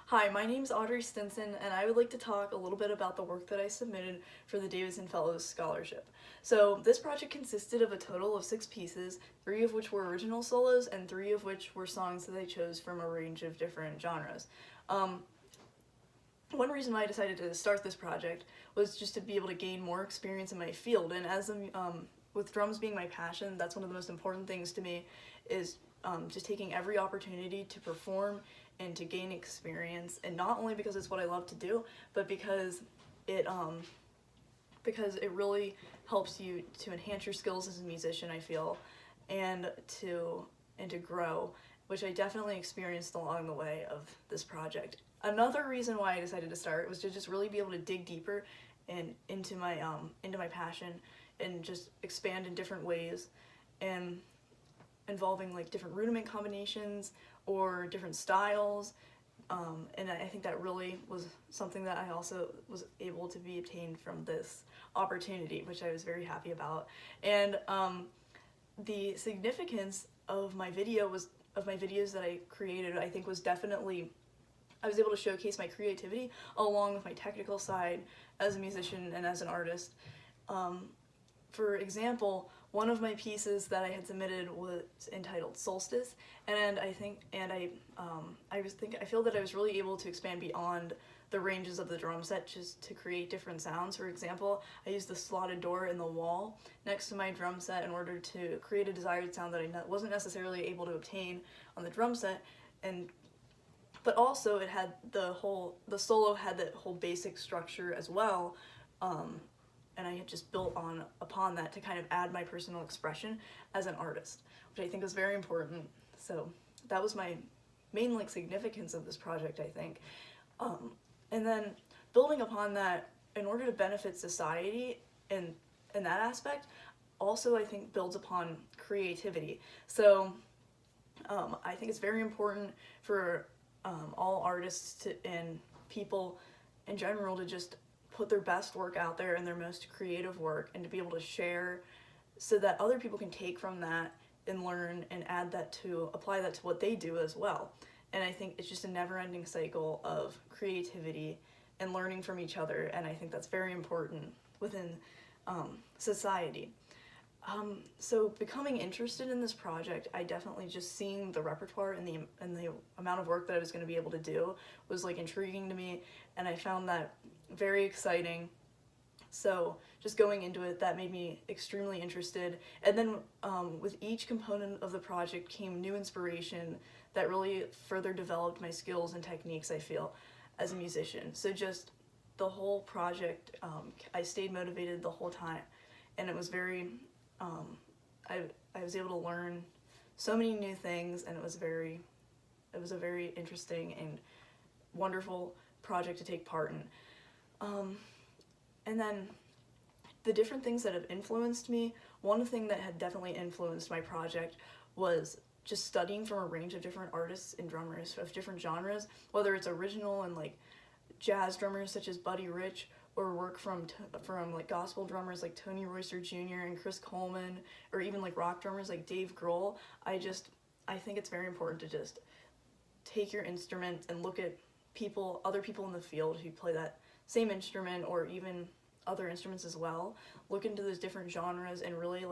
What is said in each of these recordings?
Hi, my name is Audrey Stinson, and I would like to talk a little bit about the work that I submitted for the Davidson Fellows Scholarship. So this project consisted of a total of 6 pieces, 3 of which were original solos, and 3 of which were songs that I chose from a range of different genres. One reason why I decided to start this project was just to be able to gain more experience in my field, and with drums being my passion, that's one of the most important things to me, is just taking every opportunity to perform and to gain experience, and not only because it's what I love to do, but because it really helps you to enhance your skills as a musician, I feel, and to grow, which I definitely experienced along the way of this project. Another reason why I decided to start was to just really be able to dig deeper and into my passion and just expand in different ways, and involving like different rudiment combinations or different styles, and I think that really was something that I also was able to be obtained from this opportunity, which I was very happy about. And the significance of my videos that I created, I think, was definitely I was able to showcase my creativity along with my technical side as a musician and as an artist. For example, one of my pieces that I had submitted was entitled Solstice, and I feel that I was really able to expand beyond the ranges of the drum set just to create different sounds. For example, I used the slotted door in the wall next to my drum set in order to create a desired sound that I wasn't necessarily able to obtain on the drum set, but also it had the solo had that whole basic structure as well. And I had just built upon that to kind of add my personal expression as an artist, which I think was very important. So that was my main significance of this project, I think. And then building upon that, in order to benefit society in that aspect, also I think builds upon creativity. So I think it's very important for all artists and people in general to just put their best work out there and their most creative work, and to be able to share so that other people can take from that and learn and apply that to what they do as well. And I think it's just a never-ending cycle of creativity and learning from each other, and I think that's very important within society. So becoming interested in this project, I definitely just seeing the repertoire and the amount of work that I was going to be able to do was intriguing to me, and I found that very exciting. So just going into it, that made me extremely interested. And then with each component of the project came new inspiration that really further developed my skills and techniques, I feel, as a musician. So just the whole project, I stayed motivated the whole time, and it was very I was able to learn so many new things, and it was a very interesting and wonderful project to take part in. And then the different things that have influenced me, one thing that had definitely influenced my project was just studying from a range of different artists and drummers of different genres, whether it's original and jazz drummers such as Buddy Rich, or work from gospel drummers like Tony Royster Jr. and Chris Coleman, or even rock drummers like Dave Grohl. I think it's very important to just take your instrument and look at other people in the field who play that same instrument, or even other instruments as well. Look into those different genres and really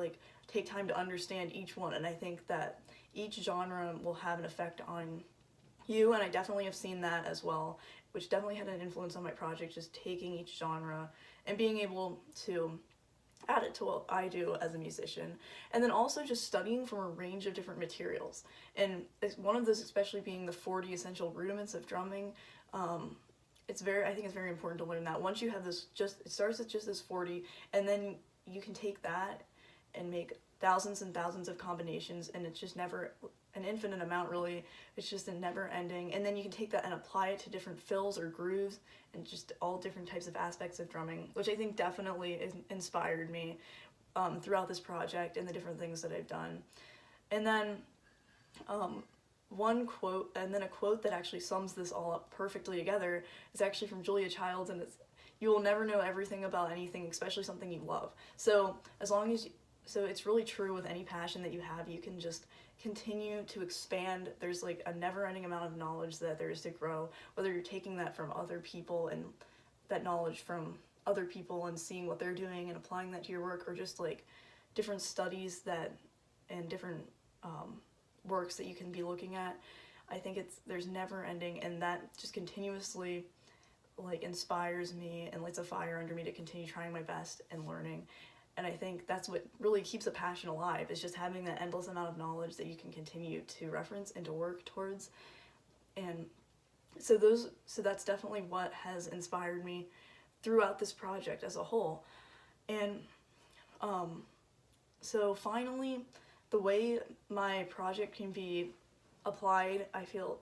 take time to understand each one, and I think that each genre will have an effect on you, and I definitely have seen that as well, which definitely had an influence on my project, just taking each genre and being able to add it to what I do as a musician. And then also just studying from a range of different materials, and one of those especially being the 40 essential rudiments of drumming. I think it's very important to learn that. Once you have this, it starts with just this 40, and then you can take that and make thousands and thousands of combinations, and it's just never an infinite amount, really. It's just a never ending, and then you can take that and apply it to different fills or grooves and just all different types of aspects of drumming, which I think definitely inspired me throughout this project and the different things that I've done. And then one quote, and then a quote that actually sums this all up perfectly together, is actually from Julia Childs, and it's, "You will never know everything about anything, especially something you love." So as long as so it's really true with any passion that you have. You can just continue to expand. There's like a never-ending amount of knowledge that there is to grow, whether you're taking that from other people and that knowledge from other people and seeing what they're doing and applying that to your work, or just like different studies that and different works that you can be looking at. I think there's never ending, and that just continuously like inspires me and lights a fire under me to continue trying my best and learning. And I think that's what really keeps a passion alive, is just having that endless amount of knowledge that you can continue to reference and to work towards. And so that's definitely what has inspired me throughout this project as a whole. And so finally, the way my project can be applied, I feel,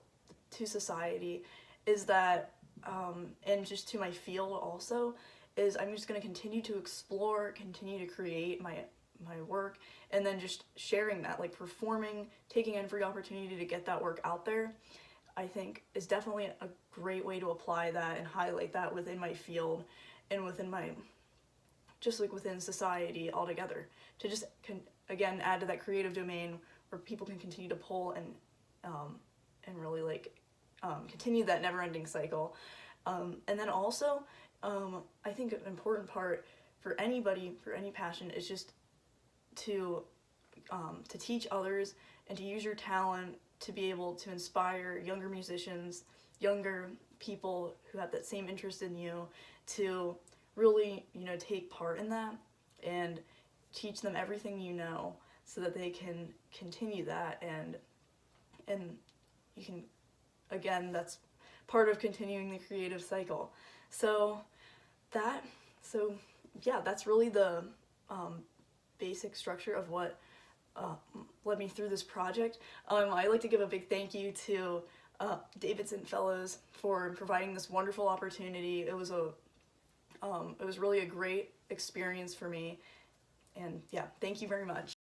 to society is that, and just to my field also, is I'm just going to continue to explore, continue to create my work, and then just sharing that, like performing, taking every opportunity to get that work out there, I think is definitely a great way to apply that and highlight that within my field and within within society altogether, to just again add to that creative domain where people can continue to pull and really like continue that never-ending cycle. And then also, I think an important part for anybody, for any passion, is just to teach others and to use your talent to be able to inspire younger musicians, younger people who have that same interest in you, to really, take part in that and teach them everything you know so that they can continue that, and you can, again, that's part of continuing the creative cycle. So that's really the basic structure of what led me through this project. I'd like to give a big thank you to Davidson Fellows for providing this wonderful opportunity. It was really a great experience for me, and yeah, thank you very much.